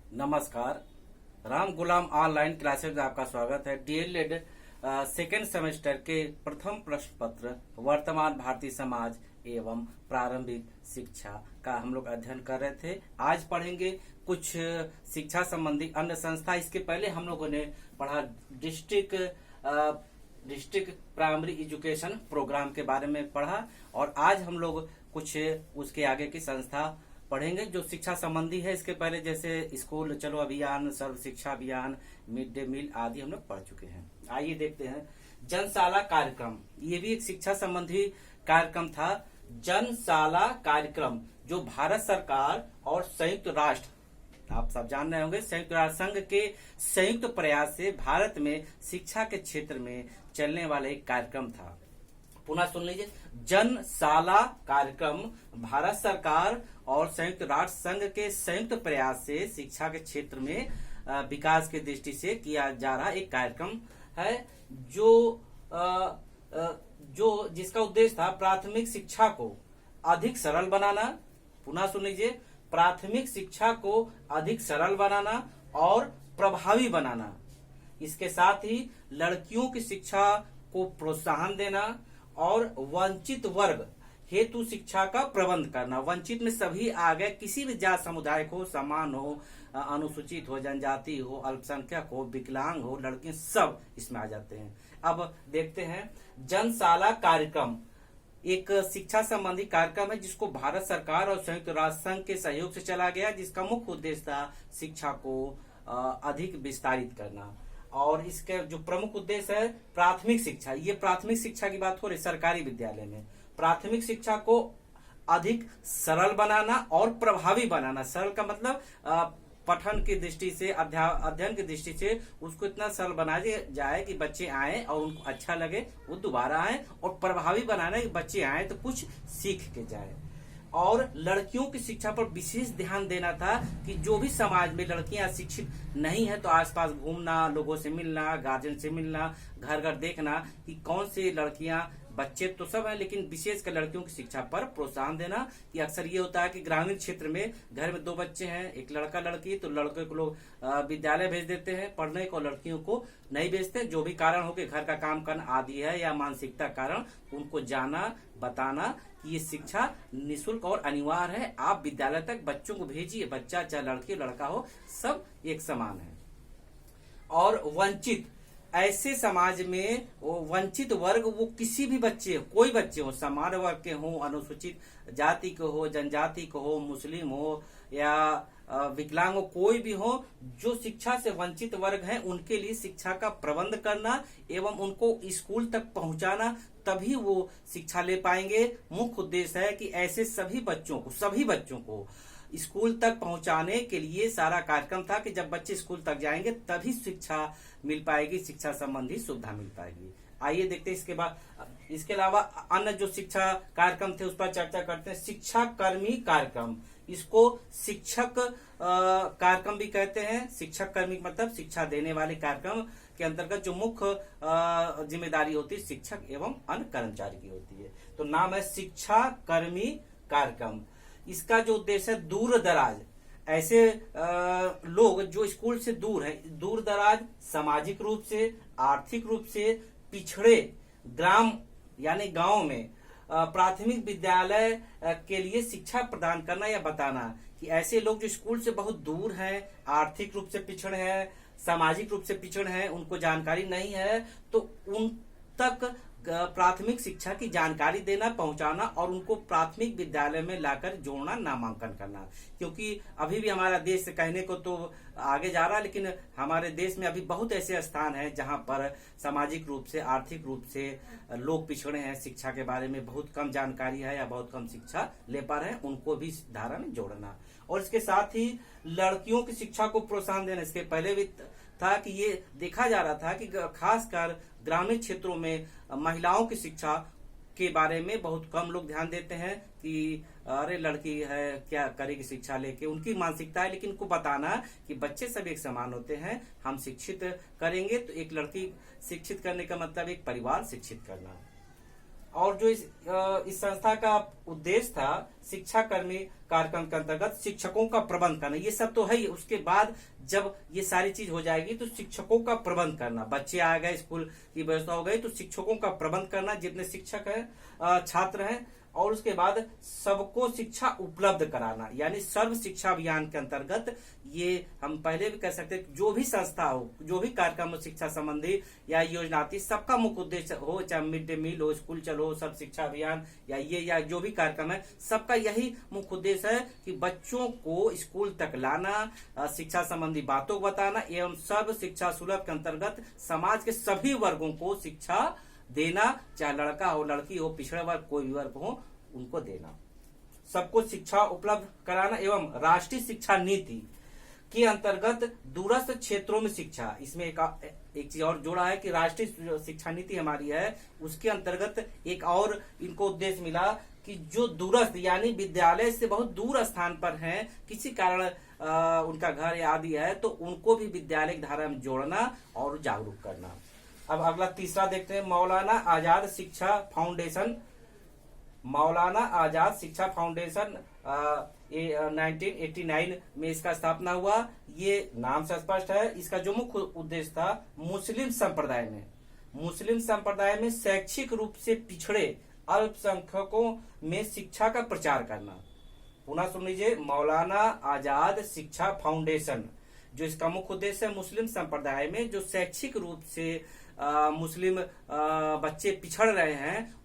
नमस्कार। राम गुलाम online classes में आपका स्वागत है। डीएलएड सेकेंड सेमेस्टर के प्रथम प्रश्न पत्र वर्तमान भारतीय समाज एवं प्रारंभिक शिक्षा का हम लोग अध्ययन कर रहे थे। आज पढ़ेंगे कुछ शिक्षा संबंधी अन्य संस्था। इसके पहले हम लोगों ने पढ़ा डिस्ट्रिक्ट प्राइमरी एजुकेशन प्रोग्राम के बारे में पढ़ा और आज हम लोग कुछ उसके आगे की संस्था पढ़ेंगे जो शिक्षा संबंधी है। इसके पहले जैसे स्कूल चलो अभियान, सर्व शिक्षा अभियान, मिड डे मील आदि हम लोग पढ़ चुके हैं। आइए देखते हैं जनशाला कार्यक्रम। ये भी एक शिक्षा संबंधी कार्यक्रम था। जनशाला कार्यक्रम जो भारत सरकार और संयुक्त राष्ट्र, आप सब जान रहे होंगे, संयुक्त राष्ट्र संघ के संयुक्त प्रयास से भारत में शिक्षा के क्षेत्र में चलने वाला एक कार्यक्रम था। पुनः सुन लीजिए, जनशाला कार्यक्रम भारत सरकार और संयुक्त राष्ट्र संघ के संयुक्त प्रयास से शिक्षा के क्षेत्र में विकास की दृष्टि से किया जा रहा एक कार्यक्रम है जो जिसका उद्देश्य था प्राथमिक शिक्षा को अधिक सरल बनाना। पुनः सुन लीजिए, प्राथमिक शिक्षा को अधिक सरल बनाना और प्रभावी बनाना। इसके साथ ही लड़कियों की शिक्षा को प्रोत्साहन देना और वंचित वर्ग हेतु शिक्षा का प्रबंध करना। वंचित में सभी आ गए, किसी भी जात समुदाय को, समान हो, अनुसूचित हो, जनजाति हो, अल्पसंख्यक हो, विकलांग हो, लड़के सब इसमें आ जाते हैं। अब देखते हैं जनशाला कार्यक्रम एक शिक्षा संबंधी कार्यक्रम है जिसको भारत सरकार और संयुक्त राष्ट्र संघ के सहयोग से चला गया, जिसका मुख्य उद्देश्य था शिक्षा को अधिक विस्तारित करना। और इसके जो प्रमुख उद्देश्य है प्राथमिक शिक्षा, ये प्राथमिक शिक्षा की बात हो रही सरकारी विद्यालय में, प्राथमिक शिक्षा को अधिक सरल बनाना और प्रभावी बनाना। सरल का मतलब पठन की दृष्टि से, अध्ययन की दृष्टि से उसको इतना सरल बनाया जाए कि बच्चे आए और उनको अच्छा लगे, वो दोबारा आए, और प्रभावी बनाना कि बच्चे आए तो कुछ सीख के जाए। और लड़कियों की शिक्षा पर विशेष ध्यान देना था कि जो भी समाज में लड़कियां शिक्षित नहीं है तो आसपास घूमना, लोगों से मिलना, गार्जियन से मिलना, घर घर देखना कि कौन सी लड़कियां, बच्चे तो सब हैं लेकिन विशेषकर लड़कियों की शिक्षा पर प्रोत्साहन देना। कि अक्सर ये होता है कि ग्रामीण क्षेत्र में घर में दो बच्चे हैं, एक लड़का लड़की, तो लड़के को लोग विद्यालय भेज देते हैं पढ़ने को, लड़कियों को नहीं भेजते। जो भी कारण हो कि घर का काम करना आदि है या मानसिकता कारण, उनको जाना, बताना कि ये शिक्षा निःशुल्क और अनिवार्य है, आप विद्यालय तक बच्चों को भेजिए। बच्चा चाहे लड़की लड़का हो, सब एक समान है। और वंचित, ऐसे समाज में वो वंचित वर्ग, वो किसी भी बच्चे, कोई बच्चे हो, समान वर्ग के हो, अनुसूचित जाति के हो, जनजाति के हो, मुस्लिम हो या विकलांग हो, कोई भी हो, जो शिक्षा से वंचित वर्ग हैं, उनके लिए शिक्षा का प्रबंध करना एवं उनको स्कूल तक पहुंचाना, तभी वो शिक्षा ले पाएंगे। मुख्य उद्देश्य है कि ऐसे सभी बच्चों को स्कूल तक पहुंचाने के लिए सारा कार्यक्रम था कि जब बच्चे स्कूल तक जाएंगे तभी शिक्षा मिल पाएगी, शिक्षा संबंधी सुविधा मिल पाएगी। आइए देखते हैं इसके अलावा अन्य जो शिक्षा कार्यक्रम थे उस पर चर्चा करते हैं। शिक्षा कर्मी कार्यक्रम, इसको शिक्षक कार्यक्रम भी कहते हैं। शिक्षक कर्मी मतलब शिक्षा देने वाले कार्यक्रम के अंतर्गत जो मुख्य जिम्मेदारी होती है शिक्षक एवं अन्य कर्मचारी की होती है। तो नाम है शिक्षा कर्मी कार्यक्रम। इसका जो उद्देश्य है दूर दराज, ऐसे लोग जो स्कूल से दूर है, दूर दराज, सामाजिक रूप से, आर्थिक रूप से पिछड़े ग्राम यानी गांव में प्राथमिक विद्यालय के लिए शिक्षा प्रदान करना या बताना कि ऐसे लोग जो स्कूल से बहुत दूर हैं, आर्थिक रूप से पिछड़े हैं, सामाजिक रूप से पिछड़े हैं, उनको जानकारी नहीं है, तो उन तक प्राथमिक शिक्षा की जानकारी देना, पहुंचाना और उनको प्राथमिक विद्यालय में लाकर जोड़ना, नामांकन करना। क्योंकि अभी भी हमारा देश कहने को तो आगे जा रहा है, लेकिन हमारे देश में अभी बहुत ऐसे स्थान हैं जहां पर सामाजिक रूप से, आर्थिक रूप से लोग पिछड़े हैं, शिक्षा के बारे में बहुत कम जानकारी है या बहुत कम शिक्षा ले पा रहे हैं, उनको भी इस धारा में जोड़ना। और इसके साथ ही लड़कियों की शिक्षा को प्रोत्साहन देना। इसके पहले भी था कि ये देखा जा रहा था कि खासकर ग्रामीण क्षेत्रों में महिलाओं की शिक्षा के बारे में बहुत कम लोग ध्यान देते हैं कि अरे लड़की है क्या करेगी शिक्षा लेके, उनकी मानसिकता है। लेकिन उनको बताना कि बच्चे सब एक समान होते हैं, हम शिक्षित करेंगे तो एक लड़की शिक्षित करने का मतलब एक परिवार शिक्षित करना। और जो इस संस्था का उद्देश्य था शिक्षा कर्मी कार्यक्रम के अंतर्गत शिक्षकों का प्रबंध करना। ये सब तो है ही, उसके बाद जब ये सारी चीज हो जाएगी तो शिक्षकों का प्रबंध करना, बच्चे आ गए, स्कूल की व्यवस्था हो गई, तो शिक्षकों का प्रबंध करना, जितने शिक्षक हैं छात्र हैं, और उसके बाद सबको शिक्षा उपलब्ध कराना, यानी सर्व शिक्षा अभियान के अंतर्गत ये हम पहले भी कह सकते हैं, जो भी संस्था हो, जो भी कार्यक्रम हो शिक्षा संबंधी या योजना आती, सबका मुख्य उद्देश्य हो, चाहे मिड डे मील हो, स्कूल चलो, सर्व शिक्षा अभियान या जो भी कार्यक्रम है, सबका यही मुख्य उद्देश्य है कि बच्चों को स्कूल तक लाना, शिक्षा संबंधी बातों को बताना एवं सर्व शिक्षा सुलभ के अंतर्गत समाज के सभी वर्गों को शिक्षा देना, चाहे लड़का हो, लड़की हो, पिछड़ा वर्ग, कोई भी वर्ग हो, उनको देना, सबको शिक्षा उपलब्ध कराना। एवं राष्ट्रीय शिक्षा नीति के अंतर्गत दूरस्थ क्षेत्रों में शिक्षा, इसमें एक चीज और जोड़ा है कि राष्ट्रीय शिक्षा नीति हमारी है, उसके अंतर्गत एक और इनको उद्देश्य मिला कि जो दूरस्थ यानी विद्यालय से बहुत दूर स्थान पर हैं, किसी कारण उनका घर या आदि है, तो उनको भी विद्यालय की धारा में जोड़ना और जागरूक करना। अब अगला तीसरा देखते हैं, मौलाना आजाद शिक्षा फाउंडेशन। मौलाना आजाद शिक्षा फाउंडेशन 1989 में इसका स्थापना हुआ। ये नाम से स्पष्ट है, इसका जो मुख्य उद्देश्य था मुस्लिम संप्रदाय में शैक्षिक रूप से पिछड़े अल्पसंख्यकों में शिक्षा का प्रचार करना। पुनः सुन लीजिए, मौलाना आजाद शिक्षा फाउंडेशन, जो इसका मुख्य उद्देश्य है मुस्लिम संप्रदाय में जो शैक्षिक रूप से मुस्लिम बच्चे पिछड़ रहे हैं,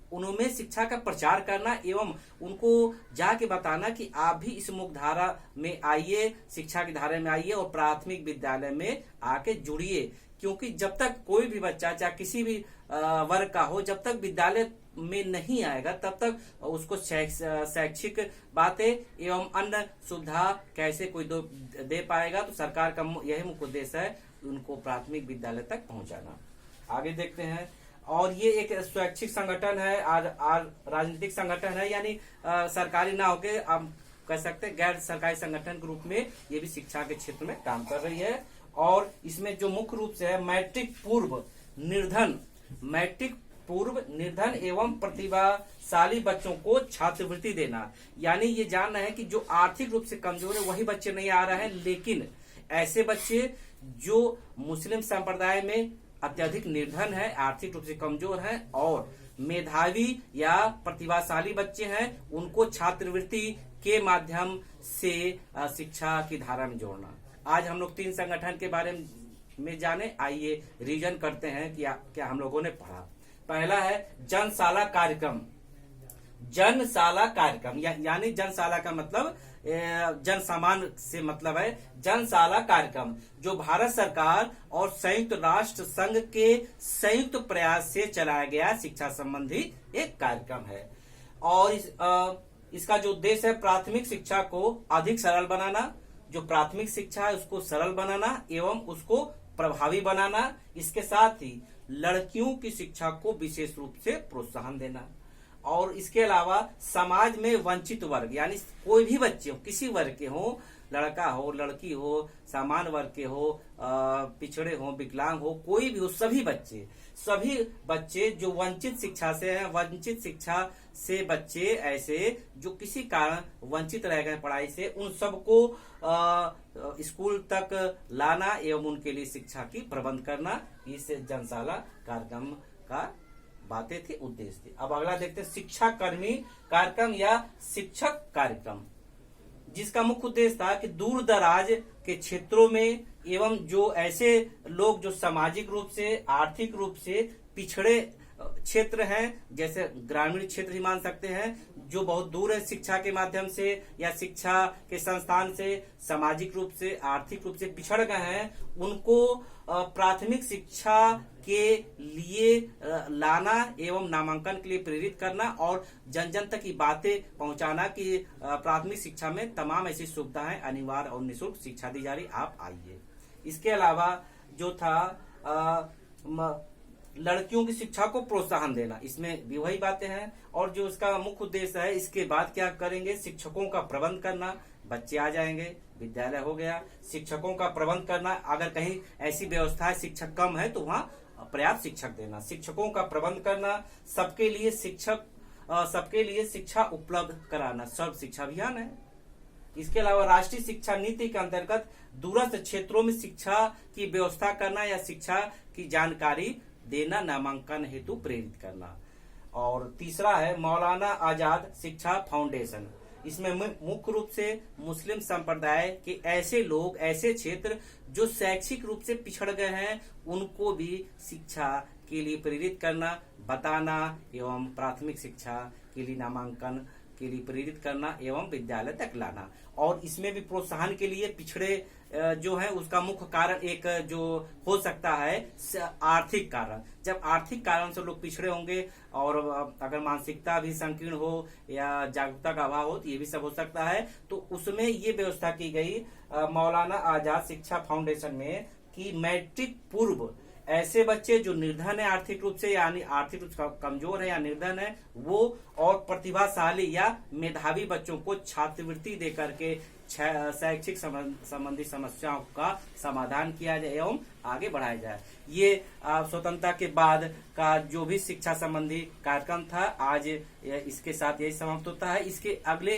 उनमें शिक्षा का प्रचार करना एवं उनको जाके बताना कि आप भी इस मुख्य धारा में आइए, शिक्षा की धारा में आइए और प्राथमिक विद्यालय में आके जुड़िए। क्योंकि जब तक कोई भी बच्चा चाहे किसी भी वर्ग का हो, जब तक विद्यालय में नहीं आएगा तब तक उसको शैक्षिक बातें एवं अन्य सुविधा कैसे कोई दे पाएगा। तो सरकार का यही मुख्य उद्देश्य है उनको प्राथमिक विद्यालय तक पहुंचाना। आगे देखते हैं, और ये एक स्वैच्छिक संगठन है, राजनीतिक संगठन है, यानी सरकारी ना होके आप कह सकते हैं गैर सरकारी संगठन के रूप में ये भी शिक्षा के क्षेत्र में काम कर रही है। और इसमें जो मुख्य रूप से है मैट्रिक पूर्व निर्धन एवं प्रतिभाशाली बच्चों को छात्रवृत्ति देना, यानी ये जानना है कि जो आर्थिक रूप से कमजोर है वही बच्चे नहीं आ रहे हैं, लेकिन ऐसे बच्चे जो मुस्लिम संप्रदाय में अत्यधिक निर्धन है, आर्थिक रूप से कमजोर हैं और मेधावी या प्रतिभाशाली बच्चे हैं, उनको छात्रवृत्ति के माध्यम से शिक्षा की धारा में जोड़ना। आज हम लोग 3 संगठन के बारे में जाने, आइए रिवीजन करते हैं कि क्या हम लोगों ने पढ़ा। पहला है जनशाला कार्यक्रम। जनशाला कार्यक्रम यानी जनशाला का मतलब जन सामान से मतलब है जनशाला कार्यक्रम, जो भारत सरकार और संयुक्त राष्ट्र संघ के संयुक्त प्रयास से चलाया गया शिक्षा संबंधी एक कार्यक्रम है। और इसका जो उद्देश्य है प्राथमिक शिक्षा को अधिक सरल बनाना, जो प्राथमिक शिक्षा है उसको सरल बनाना एवं उसको प्रभावी बनाना। इसके साथ ही लड़कियों की शिक्षा को विशेष रूप से प्रोत्साहन देना। और इसके अलावा समाज में वंचित वर्ग यानी कोई भी बच्चे हो, किसी वर्ग के हो, लड़का हो, लड़की हो, सामान्य वर्ग के हो, पिछड़े हो, विकलांग हो, कोई भी हो, सभी बच्चे जो वंचित शिक्षा से हैं, वंचित शिक्षा से बच्चे ऐसे जो किसी कारण वंचित रह गए पढ़ाई से, उन सबको स्कूल तक लाना एवं उनके लिए शिक्षा की प्रबंध करना, इस जनशाला कार्यक्रम का बातें थी, उद्देश्य थे। अब अगला देखते हैं शिक्षा कर्मी कार्यक्रम या शिक्षक कार्यक्रम, जिसका मुख्य उद्देश्य था कि दूर दराज के क्षेत्रों में एवं जो ऐसे लोग जो सामाजिक रूप से, आर्थिक रूप से पिछड़े क्षेत्र हैं, जैसे ग्रामीण क्षेत्र ही मान सकते हैं, जो बहुत दूर है शिक्षा के माध्यम से या शिक्षा के संस्थान से, सामाजिक रूप से, आर्थिक रूप से पिछड़ गए हैं, उनको प्राथमिक शिक्षा के लिए लाना एवं नामांकन के लिए प्रेरित करना और जन जन तक की बातें पहुंचाना कि प्राथमिक शिक्षा में तमाम ऐसी सुविधाएं अनिवार्य और निःशुल्क शिक्षा दी जा रही, आप आइए। इसके अलावा जो था लड़कियों की शिक्षा को प्रोत्साहन देना, इसमें भी वही बातें हैं। और जो इसका मुख्य उद्देश्य है, इसके बाद क्या करेंगे, शिक्षकों का प्रबंध करना, बच्चे आ जाएंगे, विद्यालय हो गया, शिक्षकों का प्रबंध करना, अगर कहीं ऐसी व्यवस्था है शिक्षक कम है तो वहाँ पर्याप्त शिक्षक देना, शिक्षकों का प्रबंध करना, सबके लिए शिक्षा उपलब्ध कराना, सर्व शिक्षा अभियान है। इसके अलावा राष्ट्रीय शिक्षा नीति के अंतर्गत दूरस्थ क्षेत्रों में शिक्षा की व्यवस्था करना या शिक्षा की जानकारी देना, नामांकन हेतु प्रेरित करना। और तीसरा है मौलाना आजाद शिक्षा फाउंडेशन। इसमें मुख्य रूप से मुस्लिम संप्रदाय के ऐसे लोग, ऐसे क्षेत्र जो शैक्षिक रूप से पिछड़ गए हैं, उनको भी शिक्षा के लिए प्रेरित करना, बताना एवं प्राथमिक शिक्षा के लिए नामांकन के लिए प्रेरित करना एवं विद्यालय तक लाना। और इसमें भी प्रोत्साहन के लिए पिछड़े जो है उसका मुख्य कारण एक जो हो सकता है आर्थिक कारण। जब आर्थिक कारण से लोग पिछड़े होंगे और अगर मानसिकता भी संकीर्ण हो या जागरूकता का अभाव हो, तो ये भी सब हो सकता है। तो उसमें ये व्यवस्था की गई मौलाना आजाद शिक्षा फाउंडेशन में कि मैट्रिक पूर्व ऐसे बच्चे जो निर्धन है आर्थिक रूप से, यानी आर्थिक रूप से कमजोर है या निर्धन है, वो और प्रतिभाशाली या मेधावी बच्चों को छात्रवृत्ति देकर के शैक्षिक संबंधी समस्याओं का समाधान किया जाए एवं आगे बढ़ाया जाए। ये स्वतंत्रता के बाद का जो भी शिक्षा संबंधी कार्यक्रम था, आज इसके साथ यही समाप्त होता है। इसके अगले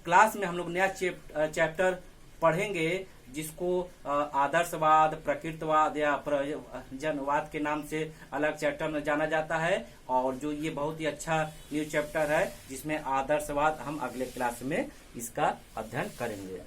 क्लास में हम लोग नया चैप्टर पढ़ेंगे जिसको आदर्शवाद, प्रकृतिवाद या प्रयोजनवाद के नाम से अलग चैप्टर में जाना जाता है। और जो ये बहुत ही अच्छा न्यू चैप्टर है जिसमें आदर्शवाद, हम अगले क्लास में इसका अध्ययन करेंगे।